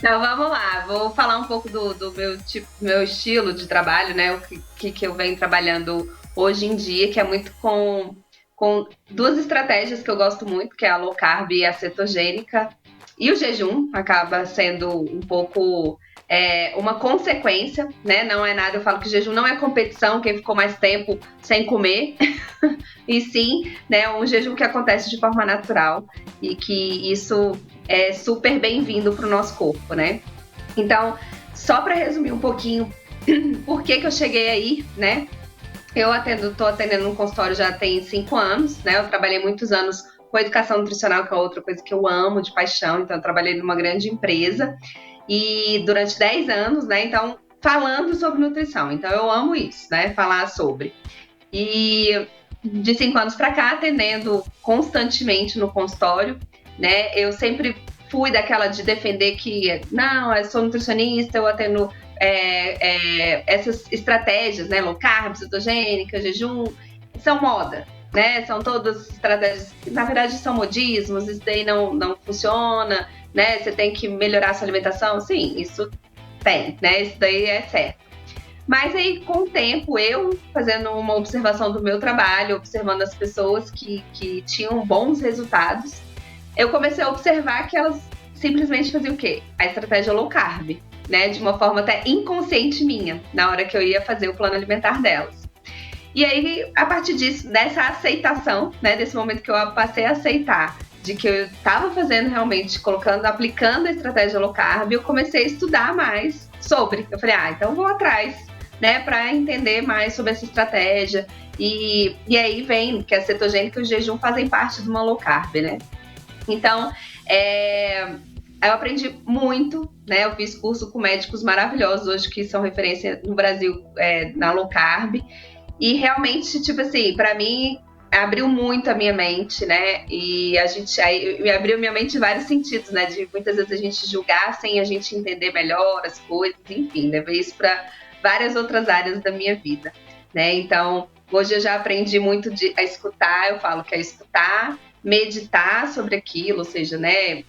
Então vamos lá, vou falar um pouco do meu tipo, meu estilo de trabalho, né? O que eu venho trabalhando hoje em dia, que é muito com duas estratégias que eu gosto muito, que é a low carb e a cetogênica. E o jejum acaba sendo um pouco uma consequência, né? Não é nada, eu falo que o jejum não é competição, quem ficou mais tempo sem comer, e sim, né, um jejum que acontece de forma natural e que isso é super bem-vindo para o nosso corpo, né? Então, só para resumir um pouquinho por que eu cheguei aí, né? Tô atendendo um consultório já tem 5 anos, né? Eu trabalhei muitos anos com educação nutricional, que é outra coisa que eu amo de paixão. Então, eu trabalhei numa grande empresa e durante 10 anos, né? Então, falando sobre nutrição. Então, eu amo isso, né? Falar sobre. E de 5 anos para cá, atendendo constantemente no consultório, né? Eu sempre fui daquela de defender que, não, eu sou nutricionista, eu atendo essas estratégias, né? Low carb, cetogênica, jejum, são moda, né? São todas estratégias que, na verdade, são modismos, isso daí não funciona, né? Você tem que melhorar a sua alimentação. Sim, isso tem, né? Isso daí é certo. Mas aí, com o tempo, eu fazendo uma observação do meu trabalho, observando as pessoas que tinham bons resultados, eu comecei a observar que elas simplesmente faziam o quê? A estratégia low carb, né? De uma forma até inconsciente minha, na hora que eu ia fazer o plano alimentar delas. E aí, a partir disso, dessa aceitação, né? Desse momento que eu passei a aceitar de que eu estava fazendo realmente, aplicando a estratégia low carb, eu comecei a estudar mais sobre. Eu falei, então vou atrás, né, para entender mais sobre essa estratégia. E aí vem que a cetogênica e o jejum fazem parte de uma low carb, né? Então, eu aprendi muito, né? Eu fiz curso com médicos maravilhosos hoje que são referência no Brasil na low carb. E realmente, tipo assim, para mim abriu muito a minha mente, né? E aí abriu minha mente em vários sentidos, né? De muitas vezes a gente julgar sem a gente entender melhor as coisas, enfim, levei isso para várias outras áreas da minha vida, né? Então, hoje eu já aprendi muito a escutar, eu falo que é escutar, meditar sobre aquilo, ou seja, né?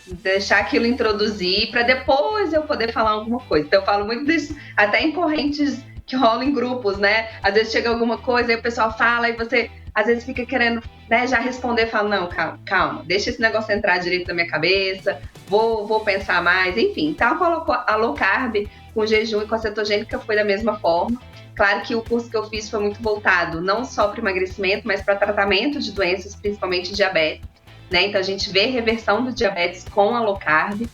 Deixar aquilo introduzir para depois eu poder falar alguma coisa. Então eu falo muito disso, até em correntes que rolam em grupos, né? Às vezes chega alguma coisa e o pessoal fala e você às vezes fica querendo, né, já responder, fala, não, calma, deixa esse negócio entrar direito na minha cabeça, vou pensar mais, enfim. Então a low carb com jejum e com a cetogênica foi da mesma forma. Claro que o curso que eu fiz foi muito voltado não só para emagrecimento, mas para tratamento de doenças, principalmente diabetes. Né? Então a gente vê reversão do diabetes com a low carb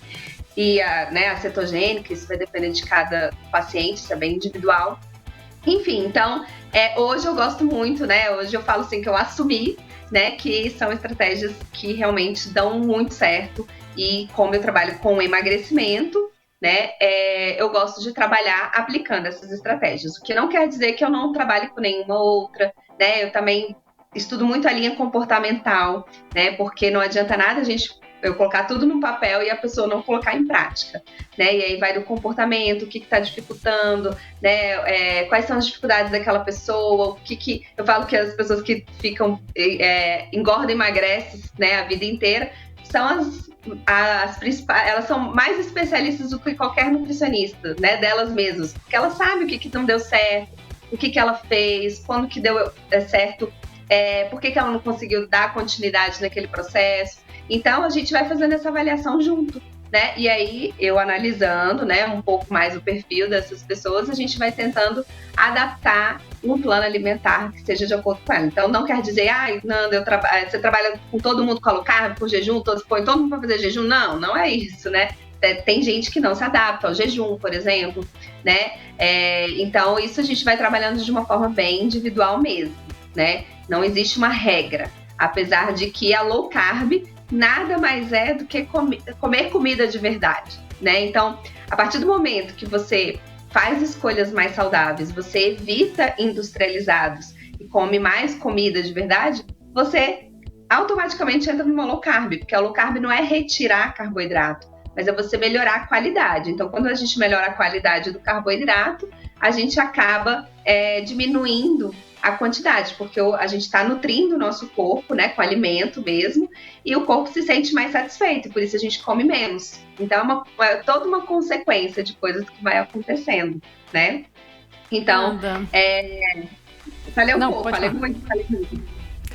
e a cetogênica, isso vai depender de cada paciente, isso é bem individual. Enfim, então hoje eu gosto muito, né? Hoje eu falo assim que eu assumi, né, que são estratégias que realmente dão muito certo e como eu trabalho com emagrecimento, né, eu gosto de trabalhar aplicando essas estratégias, o que não quer dizer que eu não trabalhe com nenhuma outra, né? Eu também estudo muito a linha comportamental, né? Porque não adianta nada eu colocar tudo no papel e a pessoa não colocar em prática, né? E aí vai do comportamento, o que está dificultando, né? Quais são as dificuldades daquela pessoa, eu falo que as pessoas que ficam engordam e emagrecem, né, a vida inteira, são as principais, elas são mais especialistas do que qualquer nutricionista, né? Delas mesmas, porque elas sabem o que não deu certo, o que ela fez, quando que deu certo, por que ela não conseguiu dar continuidade naquele processo. Então, a gente vai fazendo essa avaliação junto, né? E aí, eu analisando, né, um pouco mais o perfil dessas pessoas, a gente vai tentando adaptar um plano alimentar que seja de acordo com ela. Então, não quer dizer, Nanda, você trabalha com todo mundo com low carb, com jejum, põe todo mundo para fazer jejum. Não, não é isso, né? Tem gente que não se adapta ao jejum, por exemplo, né? Então, isso a gente vai trabalhando de uma forma bem individual mesmo, né? Não existe uma regra, apesar de que a low carb nada mais é do que comer comida de verdade, né? Então, a partir do momento que você faz escolhas mais saudáveis, você evita industrializados e come mais comida de verdade, você automaticamente entra numa low carb, porque a low carb não é retirar carboidrato, mas é você melhorar a qualidade. Então, quando a gente melhora a qualidade do carboidrato, a gente acaba diminuindo a quantidade, porque a gente está nutrindo o nosso corpo, né, com alimento mesmo, e o corpo se sente mais satisfeito, por isso a gente come menos. Então é toda uma consequência de coisas que vai acontecendo, né? Então, falei um pouco, falei muito.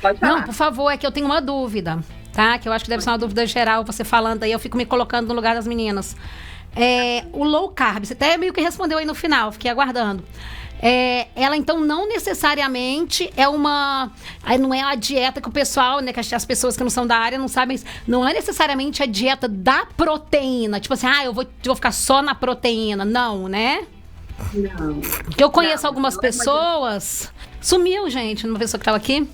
Pode falar. Não, por favor, é que eu tenho uma dúvida, tá? Que eu acho que deve ser uma dúvida geral, você falando aí, eu fico me colocando no lugar das meninas. O low carb, você até meio que respondeu aí no final, fiquei aguardando. Ela, então, não necessariamente não é a dieta que o pessoal, né, que as pessoas que não são da área não sabem, não é necessariamente a dieta da proteína, tipo assim, eu vou ficar só na proteína, não, né? Não. Porque eu conheço algumas pessoas... Sumiu, gente, uma pessoa que estava aqui.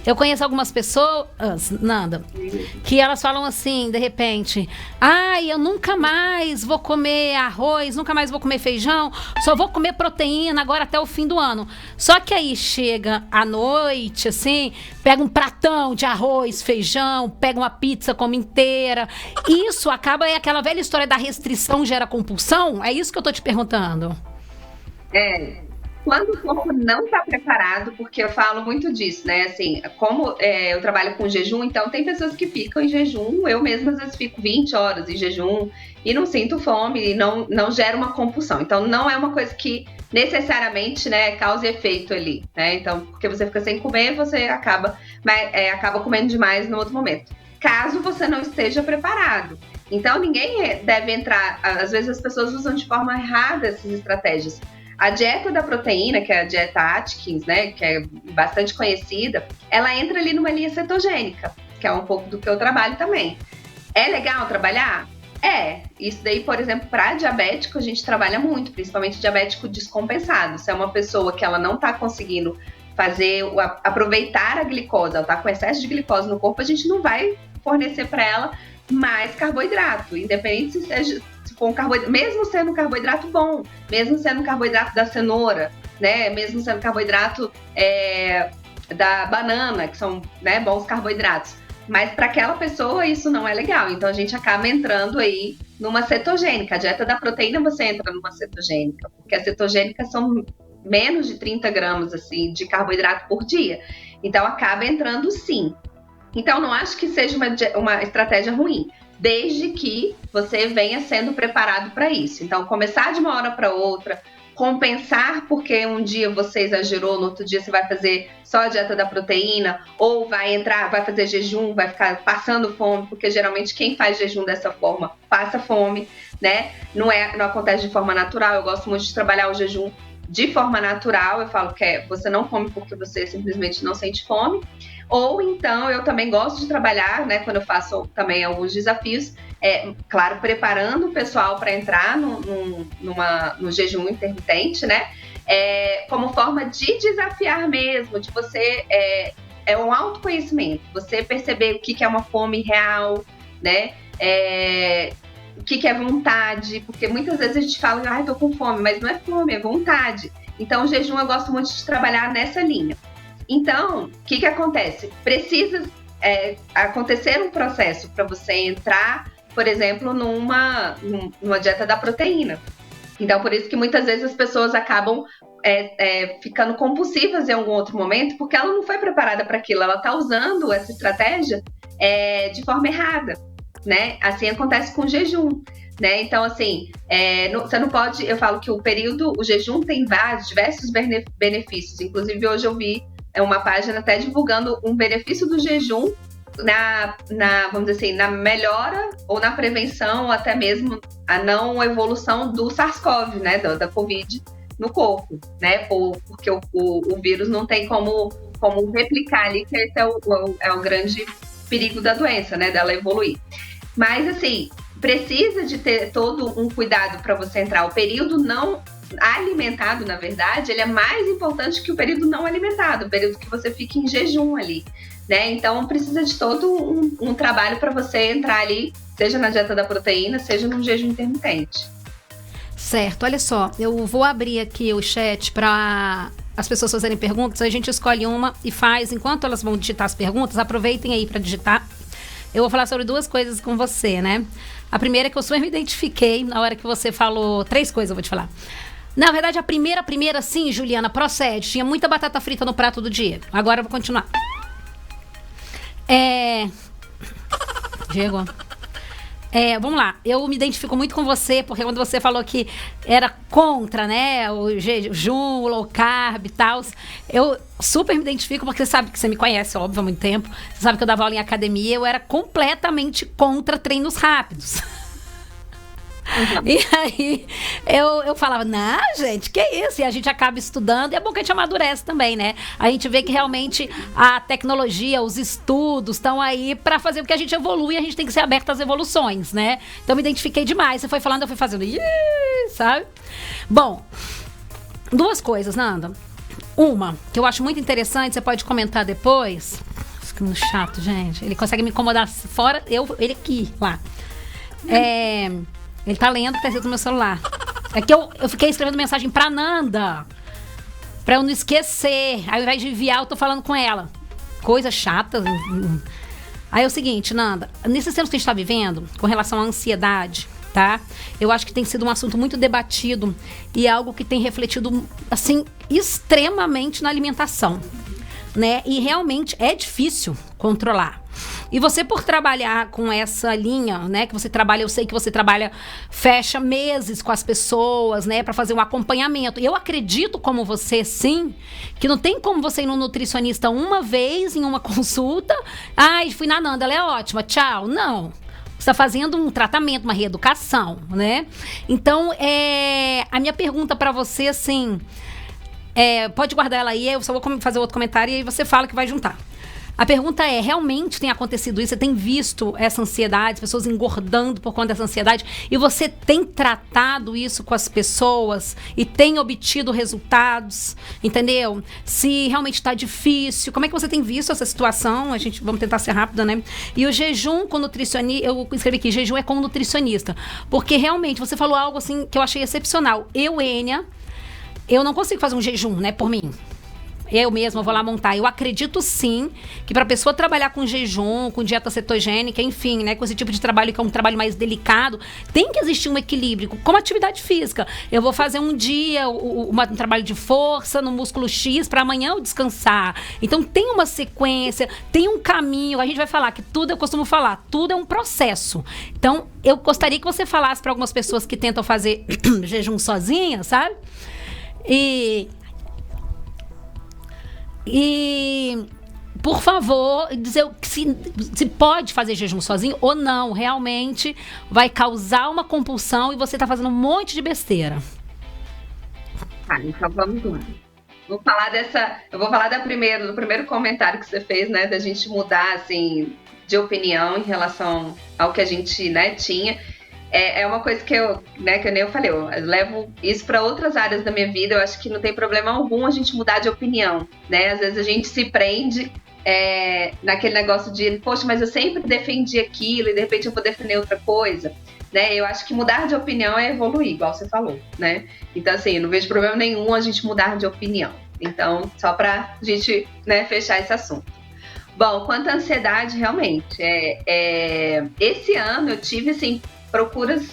Eu conheço algumas pessoas, Nanda, que elas falam assim, de repente, eu nunca mais vou comer arroz, nunca mais vou comer feijão, só vou comer proteína agora até o fim do ano. Só que aí chega à noite, assim, pega um pratão de arroz, feijão, pega uma pizza, come inteira. Isso acaba, aquela velha história da restrição gera compulsão? É isso que eu tô te perguntando. Quando o corpo não está preparado, porque eu falo muito disso, né? Assim, como eu trabalho com jejum, então tem pessoas que ficam em jejum, eu mesma às vezes fico 20 horas em jejum e não sinto fome e não gera uma compulsão. Então não é uma coisa que necessariamente, né, cause efeito ali, né? Então, porque você fica sem comer, você acaba comendo demais no outro momento. Caso você não esteja preparado. Então ninguém deve entrar, às vezes as pessoas usam de forma errada essas estratégias. A dieta da proteína, que é a dieta Atkins, né, que é bastante conhecida, ela entra ali numa linha cetogênica, que é um pouco do que eu trabalho também. É legal trabalhar? Isso daí, por exemplo, para diabético, a gente trabalha muito, principalmente diabético descompensado. Se é uma pessoa que ela não está conseguindo aproveitar a glicose, ela está com excesso de glicose no corpo, a gente não vai fornecer para ela mais carboidrato, independente se for um carboidrato, mesmo sendo um carboidrato bom, mesmo sendo um carboidrato da cenoura, né, mesmo sendo carboidrato da banana, que são, né, bons carboidratos. Mas para aquela pessoa isso não é legal, então a gente acaba entrando aí numa cetogênica. A dieta da proteína você entra numa cetogênica, porque as cetogênicas são menos de 30 gramas assim, de carboidrato por dia, então acaba entrando sim. Então não acho que seja uma estratégia ruim, desde que você venha sendo preparado para isso. Então começar de uma hora para outra, compensar porque um dia você exagerou, no outro dia você vai fazer só a dieta da proteína, ou vai fazer jejum, vai ficar passando fome, porque geralmente quem faz jejum dessa forma passa fome, né? Não acontece de forma natural. Eu gosto muito de trabalhar o jejum de forma natural. Eu falo que você não come porque você simplesmente não sente fome. Ou então eu também gosto de trabalhar, né, quando eu faço também alguns desafios, claro, preparando o pessoal para entrar no jejum intermitente, né, como forma de desafiar mesmo, de você, um autoconhecimento, você perceber o que é uma fome real, né, o que é vontade, porque muitas vezes a gente fala, tô com fome, mas não é fome, é vontade. Então o jejum eu gosto muito de trabalhar nessa linha. Então, o que acontece? Precisa acontecer um processo para você entrar, por exemplo, numa dieta da proteína. Então, por isso que muitas vezes as pessoas acabam ficando compulsivas em algum outro momento, porque ela não foi preparada para aquilo, ela está usando essa estratégia de forma errada, né? Assim acontece com o jejum. Né? Então, assim, você não pode... Eu falo que o jejum tem diversos benefícios. Inclusive, hoje eu vi uma página até divulgando um benefício do jejum vamos dizer assim, na melhora ou na prevenção, ou até mesmo a não evolução do SARS-CoV, né, da Covid no corpo, né, porque o vírus não tem como replicar ali, que esse é o grande perigo da doença, né, dela evoluir. Mas, assim, precisa de ter todo um cuidado para você entrar. O período não alimentado, na verdade, ele é mais importante que o período não alimentado, o período que você fica em jejum ali, né? Então precisa de todo um trabalho para você entrar ali, seja na dieta da proteína, seja num jejum intermitente. Certo, olha só, eu vou abrir aqui o chat para as pessoas fazerem perguntas, a gente escolhe uma e faz, enquanto elas vão digitar as perguntas, aproveitem aí para digitar. Eu vou falar sobre duas coisas com você, né? A primeira é que eu super me identifiquei na hora que você falou, 3 coisas eu vou te falar. Na verdade, a primeira, sim, Juliana, procede. Tinha muita batata frita no prato do Diego. Agora eu vou continuar. Diego... vamos lá, eu me identifico muito com você, porque quando você falou que era contra, né, o jejum, o low carb e tal, eu super me identifico, porque você sabe que você me conhece, óbvio, há muito tempo, você sabe que eu dava aula em academia, eu era completamente contra treinos rápidos. Uhum. E aí eu falava, não, gente, que isso? E a gente acaba estudando, e é bom que a gente amadurece também, né? A gente vê que realmente a tecnologia, os estudos estão aí para fazer com que a gente evolua, e a gente tem que ser aberto às evoluções, né? Então me identifiquei demais. Você foi falando, eu fui fazendo, sabe? Bom, duas coisas, Nanda. Uma, que eu acho muito interessante, você pode comentar depois. Ficando chato, gente. Ele consegue me incomodar fora, ele aqui, lá. Ele tá lendo, tá escrito no meu celular. É que eu fiquei escrevendo mensagem pra Nanda, pra eu não esquecer. Aí ao invés de enviar, eu tô falando com ela. Coisa chata. Aí é o seguinte, Nanda, nesses tempos que a gente tá vivendo, com relação à ansiedade, tá? Eu acho que tem sido um assunto muito debatido e algo que tem refletido, assim, extremamente na alimentação, né? E realmente é difícil controlar. E você, por trabalhar com essa linha, né, que você trabalha, eu sei que você trabalha, fecha meses com as pessoas, né, para fazer um acompanhamento. Eu acredito, como você, sim, que não tem como você ir no nutricionista uma vez em uma consulta, fui na Nanda, ela é ótima, tchau. Não. Você está fazendo um tratamento, uma reeducação, né? Então, a minha pergunta para você, assim, pode guardar ela aí, eu só vou fazer outro comentário e aí você fala que vai juntar. A pergunta é, realmente tem acontecido isso? Você tem visto essa ansiedade, as pessoas engordando por conta dessa ansiedade? E você tem tratado isso com as pessoas e tem obtido resultados? Entendeu? Se realmente está difícil, como é que você tem visto essa situação? Vamos tentar ser rápida, né? E o jejum com nutricionista, eu escrevi aqui, jejum é com nutricionista. Porque realmente, você falou algo assim que eu achei excepcional. Ênia, eu não consigo fazer um jejum, né, por mim. Eu mesma vou lá montar. Eu acredito sim que para a pessoa trabalhar com jejum, com dieta cetogênica, enfim, né, com esse tipo de trabalho que é um trabalho mais delicado, tem que existir um equilíbrio, como atividade física. Eu vou fazer um dia um trabalho de força no músculo X para amanhã eu descansar. Então tem uma sequência, tem um caminho. A gente vai falar que tudo, eu costumo falar, tudo é um processo. Então eu gostaria que você falasse para algumas pessoas que tentam fazer jejum sozinhas, sabe? E, por favor, dizer se pode fazer jejum sozinho ou não. Realmente vai causar uma compulsão e você tá fazendo um monte de besteira. Tá, então vamos lá. Eu vou falar do primeiro comentário que você fez, né? Da gente mudar, assim, de opinião em relação ao que a gente, né, tinha. É uma coisa que que nem eu falei, eu levo isso para outras áreas da minha vida. Eu acho que não tem problema algum a gente mudar de opinião, né? Às vezes a gente se prende naquele negócio de, poxa, mas eu sempre defendi aquilo e de repente eu vou defender outra coisa, né? Eu acho que mudar de opinião é evoluir, igual você falou, né? Então, assim, eu não vejo problema nenhum a gente mudar de opinião. Então, só pra gente, né, fechar esse assunto. Bom, quanto à ansiedade, realmente, esse ano eu tive, assim, procuras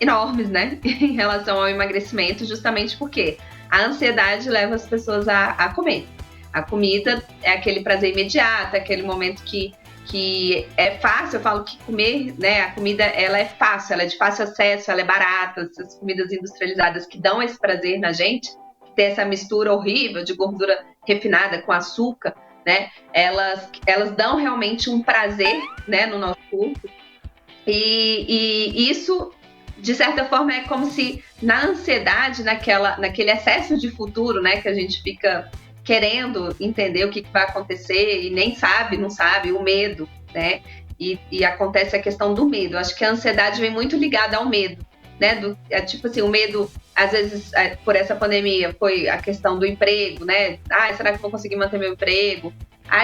enormes, né, em relação ao emagrecimento, justamente porque a ansiedade leva as pessoas a comer. A comida é aquele prazer imediato, aquele momento que é fácil. Eu falo que comer, né, a comida, ela é fácil, ela é de fácil acesso, ela é barata. Essas comidas industrializadas que dão esse prazer na gente, que tem essa mistura horrível de gordura refinada com açúcar, né, elas dão realmente um prazer, né, no nosso corpo. E isso, de certa forma, é como se na ansiedade, naquele excesso de futuro, né, que a gente fica querendo entender o que vai acontecer e nem não sabe, o medo, né? E acontece a questão do medo. Eu acho que a ansiedade vem muito ligada ao medo, né? Tipo assim, o medo, às vezes, por essa pandemia, foi a questão do emprego, né? Será que eu vou conseguir manter meu emprego?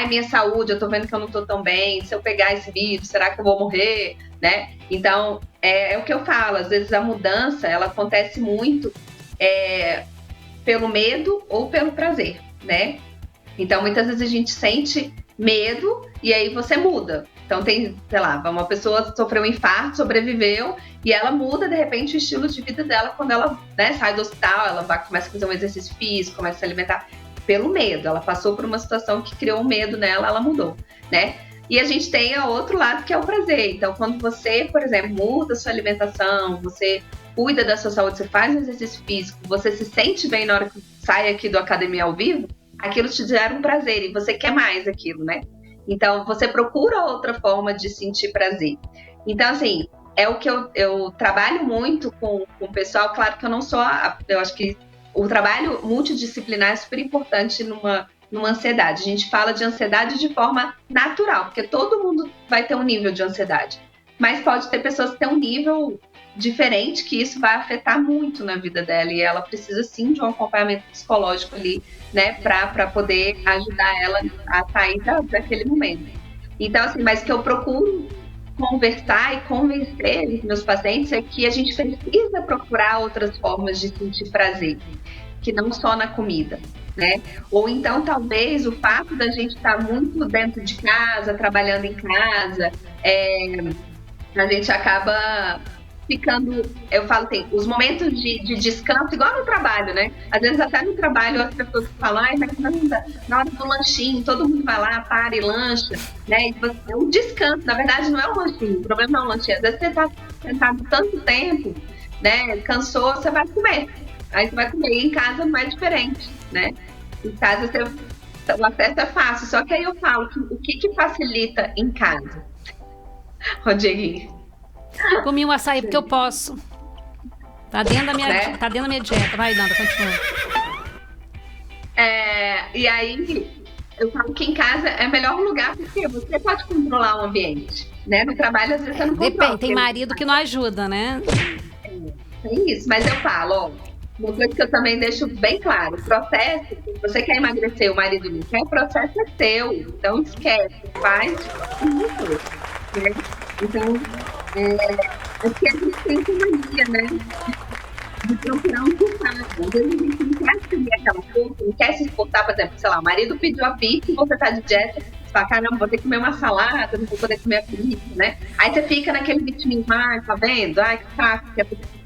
Minha saúde, eu tô vendo que eu não tô tão bem. Se eu pegar esse vírus, será que eu vou morrer? Né? Então, é o que eu falo. Às vezes a mudança, ela acontece muito pelo medo ou pelo prazer, né? Então, muitas vezes a gente sente medo e aí você muda. Então tem, sei lá, uma pessoa sofreu um infarto, sobreviveu, e ela muda, de repente, o estilo de vida dela quando ela, né, sai do hospital, ela começa a fazer um exercício físico, começa a se alimentar pelo medo. Ela passou por uma situação que criou um medo nela, ela mudou, né? E a gente tem o outro lado, que é o prazer. Então, quando você, por exemplo, muda a sua alimentação, você cuida da sua saúde, você faz um exercício físico, você se sente bem na hora que sai aqui do Academia ao Vivo, aquilo te gera um prazer e você quer mais aquilo, né? Então, você procura outra forma de sentir prazer. Então, assim, é o que eu trabalho muito com o pessoal. Claro que eu não sou eu acho que o trabalho multidisciplinar é super importante numa ansiedade. A gente fala de ansiedade de forma natural, porque todo mundo vai ter um nível de ansiedade. Mas pode ter pessoas que têm um nível diferente, que isso vai afetar muito na vida dela, e ela precisa sim de um acompanhamento psicológico ali, né, para poder ajudar ela a sair daquele momento. Então, assim, mas que eu procuro conversar e convencer os meus pacientes é que a gente precisa procurar outras formas de sentir prazer, que não só na comida, né? Ou então, talvez, o fato da gente estar muito dentro de casa, trabalhando em casa, a gente acaba ficando, eu falo assim, os momentos de descanso, igual no trabalho, né? Às vezes até no trabalho as pessoas falam, ai, mas na hora do lanchinho, todo mundo vai lá, para e lancha, né? E é um descanso, na verdade não é um lanchinho, o problema não é um lanchinho. Às vezes você está sentado tanto tempo, né? Cansou, você vai comer. Aí você vai comer, e em casa não é diferente, né? Em casa o acesso é fácil, só que aí eu falo que o que facilita em casa? Rodriguinho. Comi um açaí porque eu posso. Tá dentro da minha dieta. Vai, Nanda, continua. E aí, eu falo que em casa é o melhor lugar, porque você pode controlar o ambiente, né? No trabalho, às vezes, você não controla. Depende, tem marido que não ajuda, né? Tem isso, mas eu falo, ó, uma coisa que eu também deixo bem claro, o processo, se você quer emagrecer, o marido não quer, o processo é seu, então esquece, faz isso, né? Então, que a gente tem essa mania, né? De procurar um culpado. Às vezes a gente não quer assumir aquela coisa, não quer se exportar, por exemplo, sei lá, o marido pediu a pizza e você tá de dieta, você fala, caramba, vou ter que comer uma salada, não vou poder comer a pizza, né? Aí você fica naquele vitimismo, tá vendo? Ai, que saco.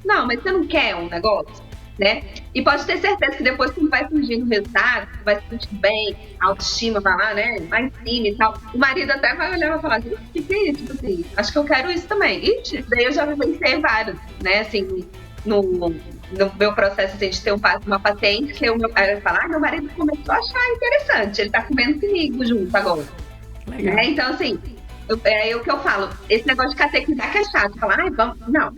Não, mas você não quer um negócio, né? E pode ter certeza que depois que vai surgindo o resultado, você vai se sentir bem, a autoestima vai lá, né? Vai em cima e tal. O marido até vai olhar e vai falar assim, o que é isso? Tipo assim, acho que eu quero isso também. Ixi, daí eu já vivenciei vários, né? Assim, no meu processo assim, de ter uma paciente que meu pai fala, meu marido começou a achar interessante, ele tá comendo comigo junto agora. Né? Então, assim, é o que eu falo, esse negócio de catequizar que é chato, falar, vamos, não,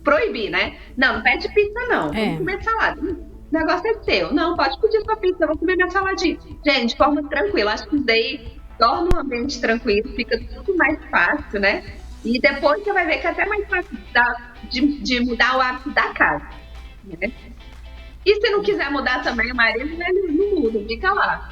proibir, né? Não pede pizza não, vamos comer salada. O negócio é seu, não, pode pedir sua pizza, eu vou comer minha saladinha. Gente, de forma tranquila, acho que isso daí torna o ambiente tranquilo, fica tudo mais fácil, né? E depois você vai ver que é até mais fácil de mudar o hábito da casa, né? E se não quiser mudar também, o marido, né, não muda, fica lá,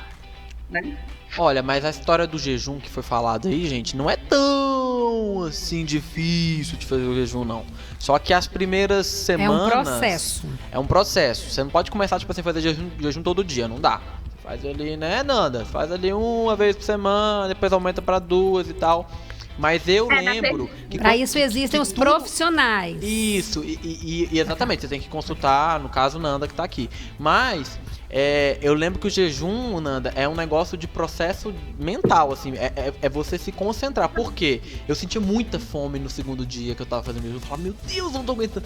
né? Olha, mas a história do jejum que foi falada aí, gente, não é tão assim difícil de fazer o jejum, não. Só que as primeiras semanas... É um processo. É um processo. Você não pode começar, tipo assim, fazer jejum todo dia, não dá. Faz ali, né, Nanda? Faz ali uma vez por semana, depois aumenta pra 2 e tal. Mas eu lembro que... Para isso existem os profissionais. Isso, e exatamente, você tem que consultar, no caso, Nanda, que tá aqui. Mas... eu lembro que o jejum, Nanda, é um negócio de processo mental, assim, é você se concentrar. Por quê? Eu sentia muita fome no segundo dia que eu tava fazendo jejum. Eu falava, meu Deus, eu não tô aguentando.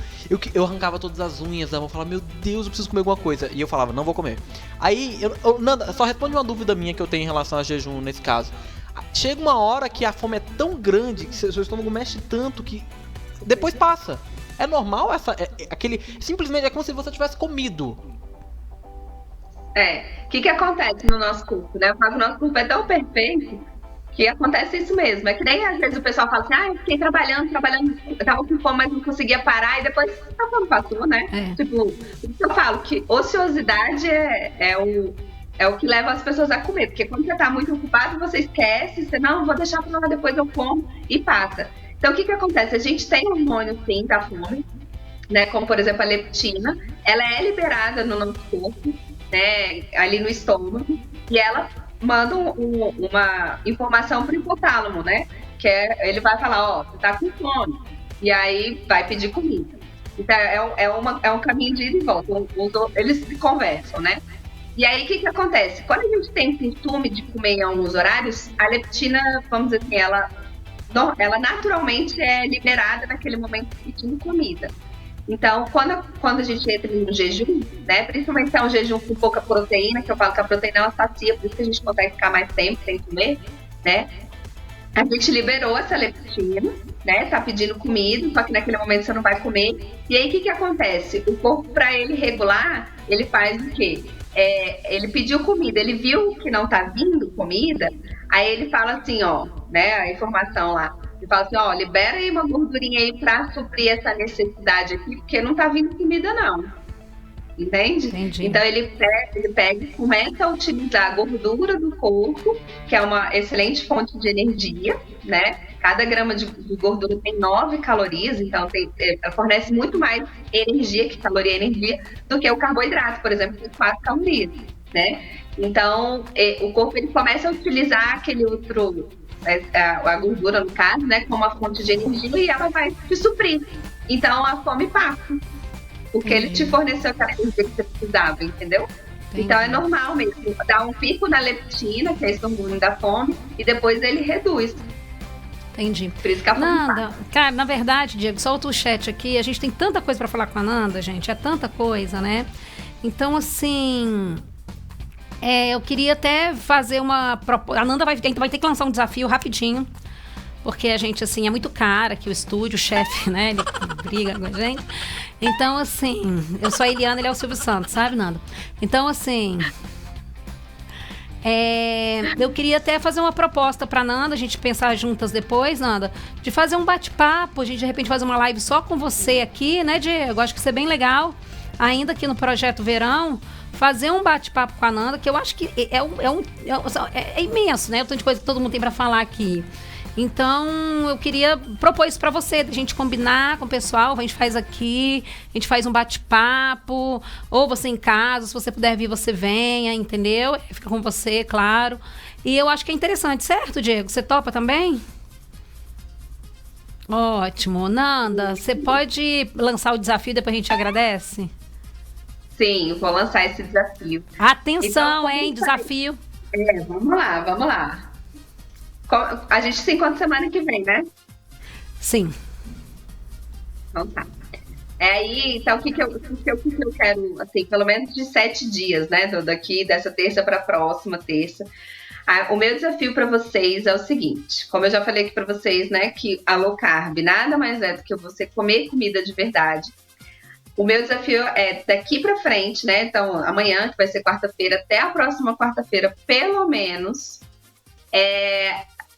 Eu arrancava todas as unhas, eu falava, meu Deus, eu preciso comer alguma coisa. E eu falava, não vou comer. Aí, Nanda, só responde uma dúvida minha que eu tenho em relação a jejum nesse caso. Chega uma hora que a fome é tão grande, que seu estômago mexe tanto que depois passa. É normal aquele... Simplesmente é como se você tivesse comido. O que acontece no nosso corpo, né? O nosso corpo é tão perfeito que acontece isso mesmo. É que nem às vezes o pessoal fala assim, eu fiquei trabalhando, eu tava com fome, mas não conseguia parar, e depois a fome passou, né? Tipo, eu falo que ociosidade é o que leva as pessoas a comer, porque quando você tá muito ocupado, você esquece, você não, vou deixar pra lá, depois eu como, e passa. Então o que acontece? A gente tem hormônio sim da fome, né? Como por exemplo a leptina, ela é liberada no nosso corpo, né, ali no estômago, e ela manda uma informação para o hipotálamo, né? Que ele vai falar, ó, você tá com fome. E aí vai pedir comida. Então é um caminho de ida e volta. Eles se conversam, né? E aí o que acontece? Quando a gente tem costume de comer em alguns horários, a leptina, vamos dizer assim, ela naturalmente é liberada naquele momento pedindo comida. Então, quando a gente entra em um jejum, né, principalmente se é um jejum com pouca proteína, que eu falo que a proteína ela sacia, por isso que a gente consegue ficar mais tempo sem comer, né? A gente liberou essa leptina, né? Tá pedindo comida, só que naquele momento você não vai comer. E aí, o que acontece? O corpo, para ele regular, ele faz o quê? Ele pediu comida, ele viu que não tá vindo comida, aí ele fala assim, ó, né? A informação lá. Ele fala assim, ó, libera aí uma gordurinha aí pra suprir essa necessidade aqui, porque não tá vindo comida, não. Entende? Entendi. Então ele pega e começa a utilizar a gordura do corpo, que é uma excelente fonte de energia, né? Cada grama de gordura tem 9 calorias, então fornece muito mais energia, que caloria é energia, do que o carboidrato, por exemplo, que tem 4 calorias, né? Então o corpo ele começa a utilizar aquele outro, a gordura no caso, né, como uma fonte de energia, e ela vai te suprir. Então a fome passa. Porque ele te forneceu aquela energia que você precisava, entendeu? Entendi. Então é normal mesmo. Dá um pico na leptina, que é esse hormônio da fome, e depois ele reduz. Entendi. Por isso que a fome Nanda, cara, na verdade, Diego, solta o chat aqui. A gente tem tanta coisa pra falar com a Nanda, gente. É tanta coisa, né? Então, assim... eu queria até fazer uma... A Nanda vai ter que lançar um desafio rapidinho. Porque a gente, assim, é muito cara aqui o estúdio, o chefe, né? Ele briga com a gente. Então, assim, eu sou a Eliana, ele é o Silvio Santos, sabe, Nanda? Então, assim... eu queria até fazer uma proposta pra Nanda, a gente pensar juntas depois, Nanda, de fazer um bate-papo, a gente de repente fazer uma live só com você aqui, né, Diego? Acho que isso é bem legal, ainda aqui no Projeto Verão, fazer um bate-papo com a Nanda, que eu acho que é imenso, né? O tanto de coisa que todo mundo tem pra falar aqui. Então, eu queria propor isso pra você, a gente combinar com o pessoal, a gente faz aqui, a gente faz um bate-papo, ou você em casa, se você puder vir, você venha, entendeu? Fica com você, claro. E eu acho que é interessante, certo, Diego? Você topa também? Ótimo. Nanda, você pode lançar o desafio, depois a gente agradece? Sim, vou lançar esse desafio. Atenção, então, desafio. Vamos lá. A gente se encontra semana que vem, né? Sim. Então tá. Então, o que eu quero, assim, pelo menos de 7 dias, né? Dessa terça para a próxima terça. O meu desafio para vocês é o seguinte: como eu já falei aqui para vocês, né? Que a low carb nada mais é do que você comer comida de verdade. O meu desafio é daqui para frente, né? Então, amanhã, que vai ser quarta-feira, até a próxima quarta-feira, pelo menos,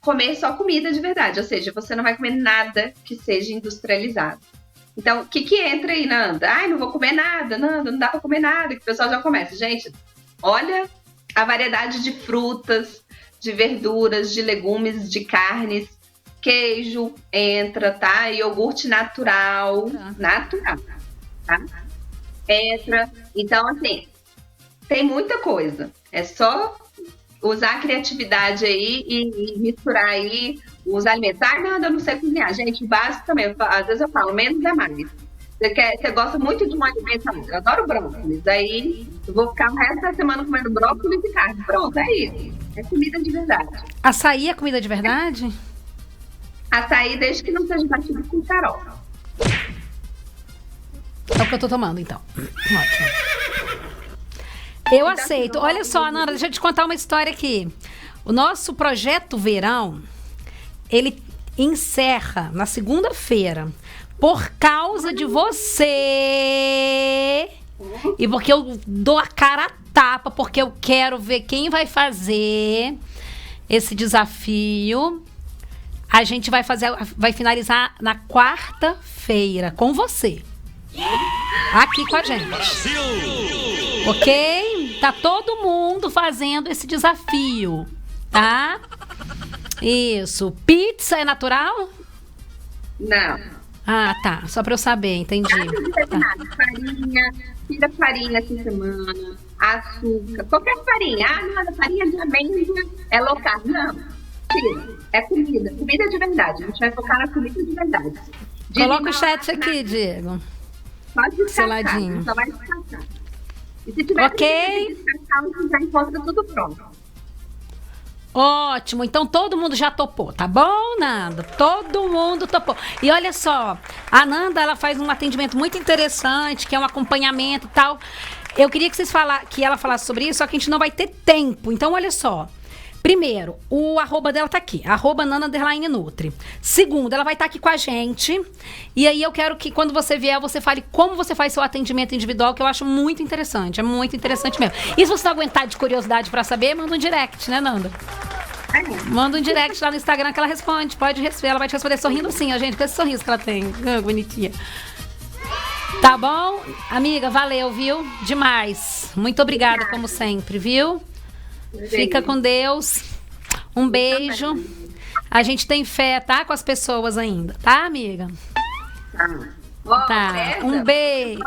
comer só comida de verdade, ou seja, você não vai comer nada que seja industrializado. Então, o que entra aí, Nanda? Ai, não vou comer nada, Nanda, não dá pra comer nada, que o pessoal já começa. Gente, olha a variedade de frutas, de verduras, de legumes, de carnes, queijo entra, tá? Iogurte natural, tá? Entra. Então, assim, tem muita coisa. É só usar a criatividade aí e misturar aí os alimentos. Nada, eu não sei cozinhar. Gente, o básico também. Às vezes eu falo, menos é mais. Você gosta muito de um alimento, eu adoro brócolis. Aí eu vou ficar o resto da semana comendo brócolis e carne. Pronto, é isso. É comida de verdade. Açaí é comida de verdade? Açaí, desde que não seja batido com farol. É o que eu tô tomando, então. Ótimo. Eu aceito. Olha só, Nanda, deixa eu te contar uma história aqui. O nosso Projeto Verão, ele encerra na segunda-feira por causa de você. E porque eu dou a cara a tapa, porque eu quero ver quem vai fazer esse desafio. A gente vai finalizar na quarta-feira com você. Aqui com a gente. Brasil! Ok? Tá todo mundo fazendo esse desafio, tá? Isso. Pizza é natural? Não. Ah, tá. Só pra eu saber, entendi. Tá. Farinha, tira farinha essa semana, açúcar, qualquer farinha. Ah, não, a farinha de amêndoa é low carb. Não, tira. É comida de verdade. A gente vai focar na comida de verdade. Coloca o chat aqui, Diego. Pode descartar, Seladinho. só vai descartar. E se tiver Ok. descartar, você já encontra tudo pronto. Ótimo, então todo mundo já topou, tá bom, Nanda? Todo mundo topou. E olha só, a Nanda, ela faz um atendimento muito interessante, que é um acompanhamento e tal. Eu queria que ela falasse sobre isso, só que a gente não vai ter tempo. Então, olha só. Primeiro, o arroba dela tá aqui, @Nanda_Nutri. Segundo, ela vai estar aqui com a gente. E aí eu quero que quando você vier, você fale como você faz seu atendimento individual, que eu acho muito interessante. É muito interessante mesmo. E se você não aguentar de curiosidade pra saber, manda um direct, né, Nanda? Manda um direct lá no Instagram que ela responde. Ela vai te responder sorrindo sim, ó, gente, com esse sorriso que ela tem. Bonitinha. Tá bom? Amiga, valeu, viu? Demais. Muito obrigada, como sempre, viu? Fica com Deus. Um beijo. A gente tem fé, tá? Com as pessoas ainda, tá, amiga? Tá. Um beijo.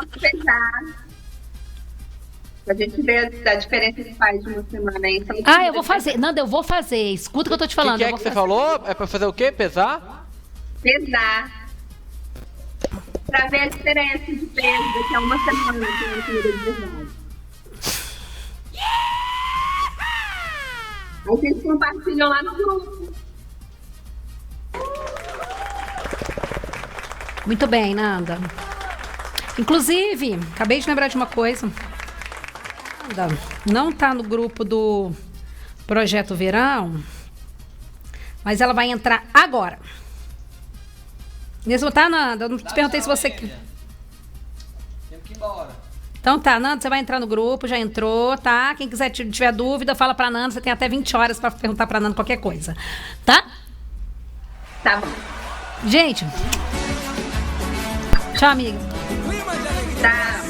A gente vê a diferença que faz de uma semana aí. Eu vou fazer. Nanda, eu vou fazer. Escuta o que eu tô te falando. O que é que você falou? É pra fazer o quê? Pesar? Pesar. Pra ver a diferença de peso daqui a uma semana que é uma comida de verdade. Aí vocês compartilham lá no grupo. Muito bem, Nanda. Inclusive, acabei de lembrar de uma coisa. Nanda não tá no grupo do Projeto Verão, mas ela vai entrar agora. Mesmo tá, Nanda? Eu não te perguntei se você... Temos que ir embora. Então tá, Nanda, você vai entrar no grupo, já entrou, tá? Quem quiser tiver dúvida, fala pra Nanda, você tem até 20 horas pra perguntar pra Nanda qualquer coisa, tá? Tá bom. Gente, tchau, amiga. Tá.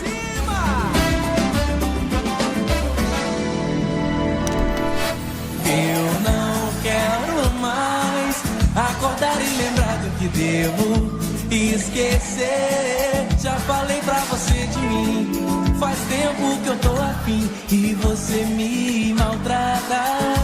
Eu não quero mais acordar e lembrar do que devo esquecer. Já falei pra você de mim, faz tempo que eu tô afim e você me maltrata.